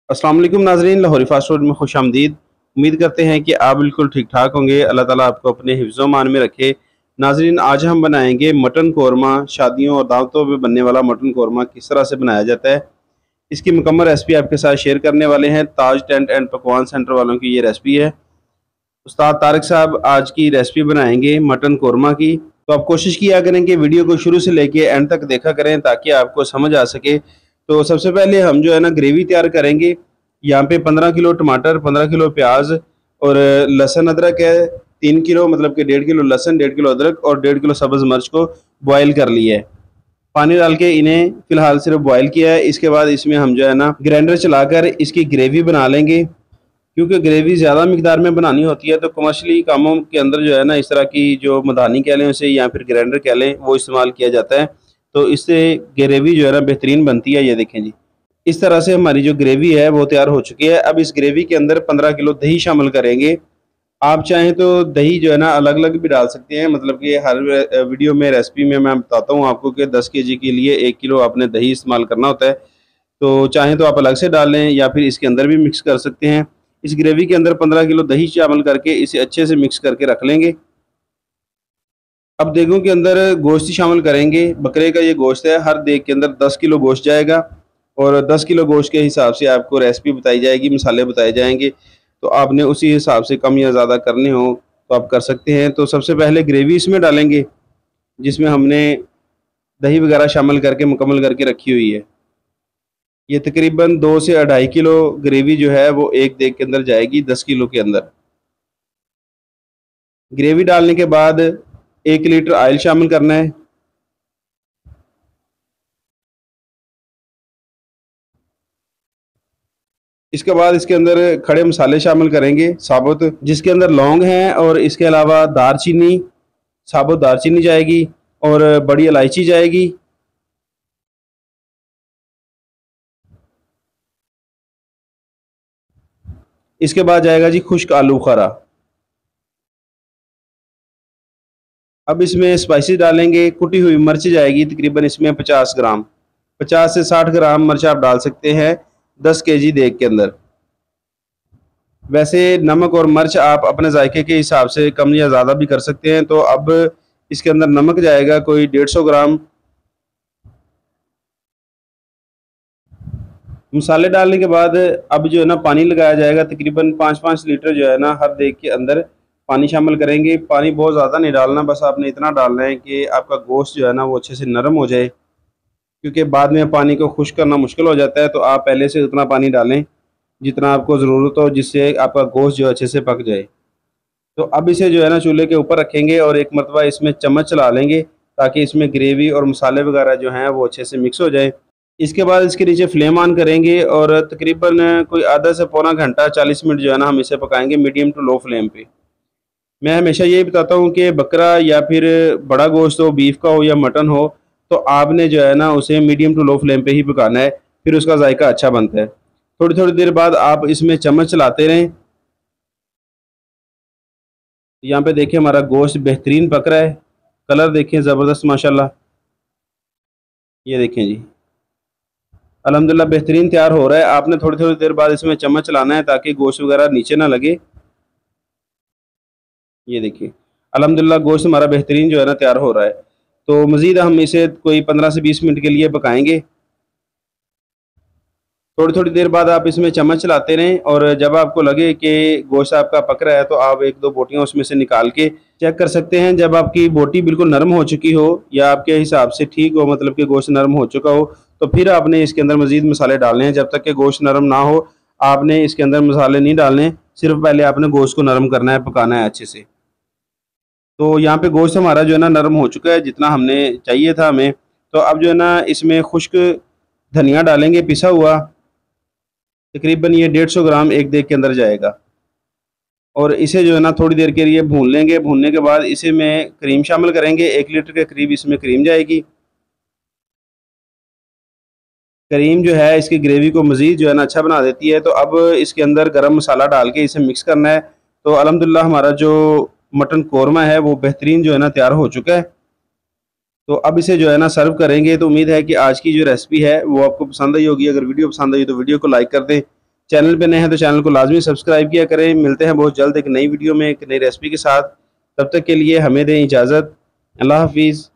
अस्सलाम वालेकुम नाज़रीन, लाहौरी फास्ट फूड में खुशामदीद। उम्मीद करते हैं कि आप बिल्कुल ठीक ठाक होंगे। अल्लाह ताला आपको अपने हिफ्ज़ मान में रखे। नाज़रीन, आज हम बनाएंगे मटन कौरमा। शादियों और दावतों में बनने वाला मटन कौरमा किस तरह से बनाया जाता है, इसकी मुकम्मल रेसिपी आपके साथ शेयर करने वाले हैं। ताज टेंट एंड पकवान सेंटर वालों की ये रेसिपी है। उस्ताद तारिक साहब आज की रेसिपी बनाएंगे मटन कौरमा की। तो आप कोशिश किया करें कि वीडियो को शुरू से लेके एंड तक देखा करें ताकि आपको समझ आ सके। तो सबसे पहले हम जो है ना ग्रेवी तैयार करेंगे। यहाँ पे 15 किलो टमाटर, 15 किलो प्याज और लहसुन अदरक है 3 किलो, मतलब कि 1.5 किलो लहसुन, 1.5 किलो अदरक और 1.5 किलो सब्ज़ मिर्च को बॉयल कर लिया है। पानी डाल के इन्हें फिलहाल सिर्फ बॉयल किया है। इसके बाद इसमें हम जो है ना ग्राइंडर चलाकर इसकी ग्रेवी बना लेंगे। क्योंकि ग्रेवी ज़्यादा मिकदार में बनानी होती है तो कमर्शियली कामों के अंदर जो है ना इस तरह की जो मदानी कह लें उसे या फिर ग्राइंडर कह लें वो इस्तेमाल किया जाता है। तो इससे ग्रेवी जो है ना बेहतरीन बनती है। ये देखें जी, इस तरह से हमारी जो ग्रेवी है वो तैयार हो चुकी है। अब इस ग्रेवी के अंदर 15 किलो दही शामिल करेंगे। आप चाहें तो दही जो है ना अलग अलग भी डाल सकते हैं, मतलब कि हर वीडियो में रेसिपी में मैं बताता हूँ आपको कि 10 केजी के लिए 1 किलो आपने दही इस्तेमाल करना होता है। तो चाहें तो आप अलग से डाल लें या फिर इसके अंदर भी मिक्स कर सकते हैं। इस ग्रेवी के अंदर 15 किलो दही शामिल करके इसे अच्छे से मिक्स करके रख लेंगे। अब देगों के अंदर गोश्त शामिल करेंगे। बकरे का ये गोश्त है, हर देग के अंदर 10 किलो गोश्त जाएगा और 10 किलो गोश्त के हिसाब से आपको रेसिपी बताई जाएगी, मसाले बताए जाएंगे। तो आपने उसी हिसाब से कम या ज़्यादा करने हो तो आप कर सकते हैं। तो सबसे पहले ग्रेवी इसमें डालेंगे जिसमें हमने दही वगैरह शामिल करके मुकम्मल करके रखी हुई है। ये तकरीबन 2 से 2.5 किलो ग्रेवी जो है वो एक देग के अंदर जाएगी 10 किलो के अंदर। ग्रेवी डालने के बाद 1 लीटर ऑयल शामिल करना है। इसके बाद इसके अंदर खड़े मसाले शामिल करेंगे साबुत, जिसके अंदर लौंग हैं और इसके अलावा दारचीनी, साबुत दारचीनी जाएगी और बड़ी इलायची जाएगी। इसके बाद जाएगा जी खुश्क आलू खरा। अब इसमें स्पाइसेस डालेंगे। कुटी हुई मिर्च जाएगी तकरीबन इसमें 50 ग्राम, 50 से 60 ग्राम मिर्च आप डाल सकते हैं 10 केजी देग के अंदर। वैसे नमक और मिर्च आप अपने जायके के हिसाब से कम या ज़्यादा भी कर सकते हैं। तो अब इसके अंदर नमक जाएगा कोई 150 ग्राम। मसाले डालने के बाद अब जो है ना पानी लगाया जाएगा। तकरीबन 5-5 लीटर जो है ना हर देग के अंदर पानी शामिल करेंगे। पानी बहुत ज़्यादा नहीं डालना, बस आपने इतना डालना है कि आपका गोश्त जो है ना वो अच्छे से नरम हो जाए। क्योंकि बाद में पानी को खुश्क करना मुश्किल हो जाता है। तो आप पहले से उतना पानी डालें जितना आपको ज़रूरत हो, जिससे आपका गोश्त जो अच्छे से पक जाए। तो अब इसे जो है ना चूल्हे के ऊपर रखेंगे और एक मरतबा इसमें चम्मच चला लेंगे ताकि इसमें ग्रेवी और मसाले वगैरह जो हैं वो अच्छे से मिक्स हो जाए। इसके बाद इसके नीचे फ्लेम ऑन करेंगे और तकरीबन कोई आधा से पौना घंटा 40 मिनट जो है ना हम इसे पकाएंगे मीडियम टू लो फ्लेम पे। मैं हमेशा यही बताता हूँ कि बकरा या फिर बड़ा गोश्त हो, बीफ का हो या मटन हो, तो आपने जो है ना उसे मीडियम टू लो फ्लेम पे ही पकाना है, फिर उसका जायका अच्छा बनता है। थोड़ी थोड़ी देर बाद आप इसमें चम्मच चलाते रहें। यहाँ पे देखिए हमारा गोश्त बेहतरीन पक रहा है। कलर देखें ज़बरदस्त माशाल्लाह। ये देखें जी, अल्हम्दुलिल्लाह बेहतरीन तैयार हो रहा है। आपने थोड़ी थोड़ी देर बाद इसमें चम्मच चलाना है ताकि गोश्त वगैरह नीचे ना लगे। ये देखिए अल्हम्दुलिल्लाह गोश्त हमारा बेहतरीन जो है ना तैयार हो रहा है। तो मज़ीद हम इसे कोई 15 से 20 मिनट के लिए पकाएंगे। थोड़ी थोड़ी देर बाद आप इसमें चम्मच चलाते रहें और जब आपको लगे कि गोश्त आपका पक रहा है तो आप 1-2 बोटियाँ उसमें से निकाल के चेक कर सकते हैं। जब आपकी बोटी बिल्कुल नरम हो चुकी हो या आपके हिसाब से ठीक हो, मतलब कि गोश्त नरम हो चुका हो, तो फिर आपने इसके अंदर मज़ीद मसाले डालने हैं। जब तक कि गोश्त नरम ना हो आपने इसके अंदर मसाले नहीं डालने, सिर्फ पहले आपने गोश्त को नरम करना है, पकाना है अच्छे से। तो यहाँ पे गोश्त हमारा जो है ना नरम हो चुका है जितना हमने चाहिए था हमें। तो अब जो है ना इसमें खुश्क धनिया डालेंगे पिसा हुआ। तकरीबन ये 150 ग्राम एक देग के अंदर जाएगा और इसे जो है ना थोड़ी देर के लिए भून लेंगे। भूनने के बाद इसे में क्रीम शामिल करेंगे। 1 लीटर के करीब इसमें क्रीम जाएगी। क्रीम जो है इसकी ग्रेवी को मज़ीद जो है ना अच्छा बना देती है। तो अब इसके अंदर गरम मसाला डाल के इसे मिक्स करना है। तो अल्हम्दुलिल्लाह हमारा जो मटन कौरमा है वो बेहतरीन जो है ना तैयार हो चुका है। तो अब इसे जो है ना सर्व करेंगे। तो उम्मीद है कि आज की जो रेसिपी है वो आपको पसंद आई होगी। अगर वीडियो पसंद आई तो वीडियो को लाइक कर दें, चैनल पे नए हैं तो चैनल को लाजमी सब्सक्राइब किया करें। मिलते हैं बहुत जल्द एक नई वीडियो में एक नई रेसिपी के साथ। तब तक के लिए हमें दें इजाज़त। अल्लाह हाफिज़।